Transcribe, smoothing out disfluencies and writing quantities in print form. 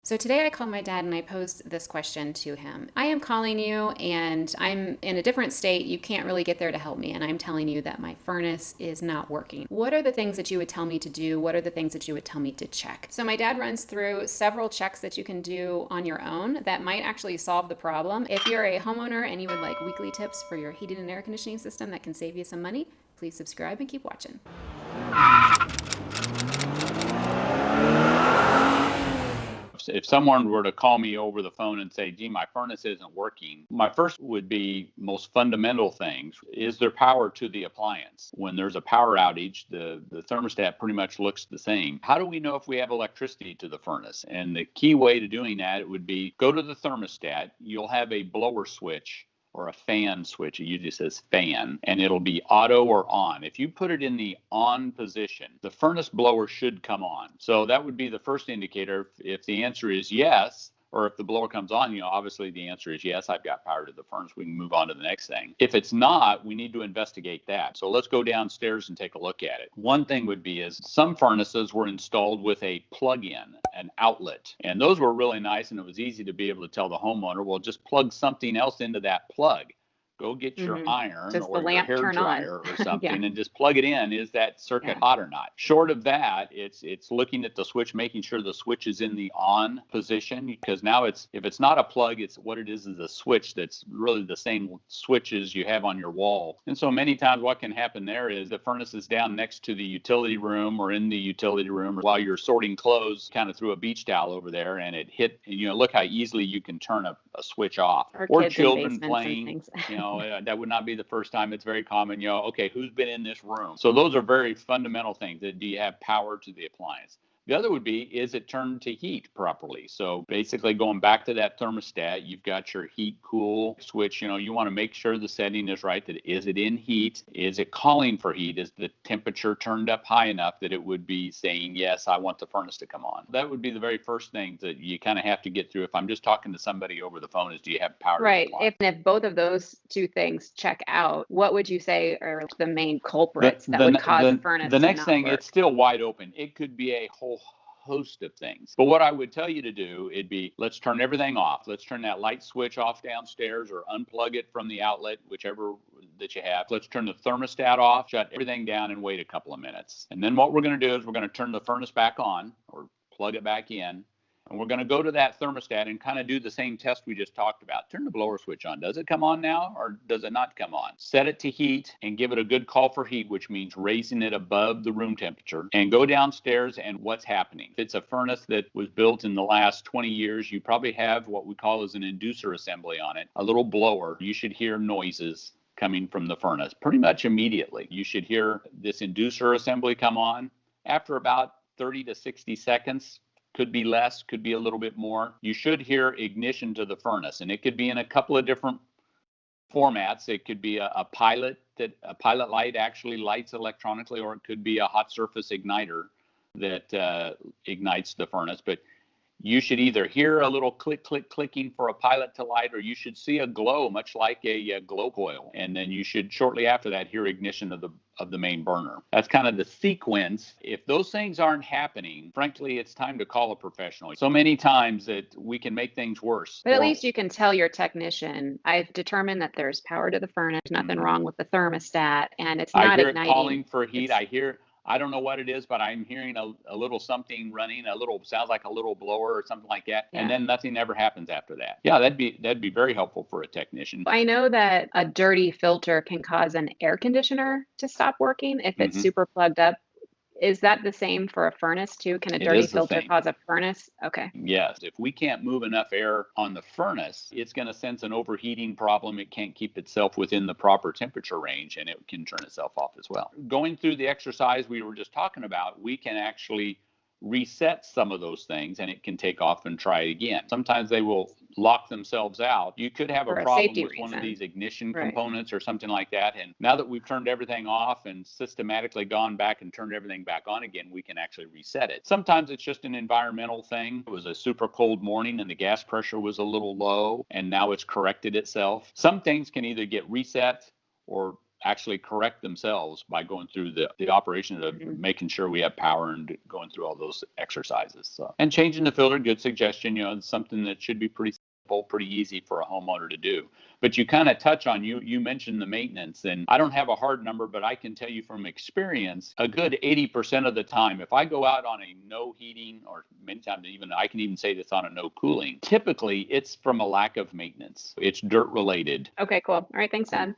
So today I called my dad and I posed this question to him. I am calling you and I'm in a different state. You can't really get there to help me. And I'm telling you that my furnace is not working. What are the things that you would tell me to do? What are the things that you would tell me to check? So my dad runs through several checks that you can do on your own that might actually solve the problem. If you're a homeowner and you would like weekly tips for your heating and air conditioning system that can save you some money, please subscribe and keep watching. If someone were to call me over the phone and say, gee, my furnace isn't working, my first would be most fundamental things. Is there power to the appliance? When there's a power outage, the thermostat pretty much looks the same. How do we know if we have electricity to the furnace? And the key way to doing that would be go to the thermostat. You'll have a blower switch or a fan switch. It usually says fan, and it'll be auto or on. If you put it in the on position, the furnace blower should come on. So that would be the first indicator. If the answer is yes, or if the blower comes on, obviously the answer is yes, I've got power to the furnace. We can move on to the next thing. If it's not, we need to investigate that. So let's go downstairs and take a look at it. One thing would be is some furnaces were installed with a plug-in, an outlet, and those were really nice, and it was easy to be able to tell the homeowner, well, just plug something else into that plug. Go get your iron Does the or your lamp hair turn on? dryer or something Yeah. and just plug it in. Is that circuit hot or not? Short of that, it's looking at the switch, making sure the switch is in the on position, because now if it's not a plug, it's what it is a switch that's really the same switches you have on your wall. And so many times what can happen there is the furnace is down next to the utility room or in the utility room while you're sorting clothes, kind of threw a beach towel over there and it hit, and look how easily you can turn a switch off. Or kids children in basements playing. and things. That would not be the first time. It's very common. Okay, who's been in this room? So those are very fundamental things. Do you have power to the appliance? The other would be, is it turned to heat properly? So basically going back to that thermostat, you've got your heat cool switch. You want to make sure the setting is right. That is it in heat? Is it calling for heat? Is the temperature turned up high enough that it would be saying, yes, I want the furnace to come on? That would be the very first thing that you kind of have to get through. If I'm just talking to somebody over the phone, is do you have power to the Right. appliance? If both of those two things check out, what would you say are the main culprits that would cause a furnace The to next not thing, work? it's still wide open. It could be a whole host of things. But what I would tell you to do, it'd be, let's turn everything off. Let's turn that light switch off downstairs or unplug it from the outlet, whichever that you have. Let's turn the thermostat off, shut everything down, and wait a couple of minutes. And then what we're going to do is we're going to turn the furnace back on or plug it back in. And we're going to go to that thermostat and kind of do the same test we just talked about. Turn the blower switch on. Does it come on now or does it not come on? Set it to heat and give it a good call for heat, which means raising it above the room temperature. And go downstairs and what's happening. If it's a furnace that was built in the last 20 years, you probably have what we call as an inducer assembly on it, a little blower. You should hear noises coming from the furnace pretty much immediately. You should hear this inducer assembly come on. After about 30 to 60 seconds, could be less, could be a little bit more, you should hear ignition to the furnace. And it could be in a couple of different formats. It could be a pilot light actually lights electronically, or it could be a hot surface igniter that ignites the furnace. But you should either hear a little clicking for a pilot to light, or you should see a glow, much like a glow coil. And then you should shortly after that hear ignition of the main burner. That's kind of the sequence. If those things aren't happening, frankly, it's time to call a professional. So many times that we can make things worse. But at least you can tell your technician, I've determined that there's power to the furnace, nothing wrong with the thermostat, and it's not I hear igniting. it calling for heat. I don't know what it is, but I'm hearing a little something running, sounds like a little blower or something like that. Yeah. And then nothing ever happens after that. Yeah, that'd be very helpful for a technician. I know that a dirty filter can cause an air conditioner to stop working if it's super plugged up. Is that the same for a furnace too? Can a dirty filter cause a furnace? Okay. Yes. If we can't move enough air on the furnace, it's going to sense an overheating problem. It can't keep itself within the proper temperature range, and it can turn itself off as well. Going through the exercise we were just talking about, we can actually reset some of those things, and it can take off and try it again. Sometimes they will lock themselves out. You could have a problem with one of these ignition components or something like that. And now that we've turned everything off and systematically gone back and turned everything back on again, we can actually reset it. Sometimes it's just an environmental thing. It was a super cold morning and the gas pressure was a little low, and now it's corrected itself. Some things can either get reset or actually correct themselves by going through the operation of making sure we have power and going through all those exercises. So, and changing the filter, good suggestion. It's something that should be pretty simple, pretty easy for a homeowner to do. But you kind of touch on, you mentioned the maintenance, and I don't have a hard number, but I can tell you from experience, a good 80% of the time, if I go out on a no heating, or many times even I can even say this on a no cooling, typically it's from a lack of maintenance. It's dirt related. Okay, cool. All right, thanks, Dad.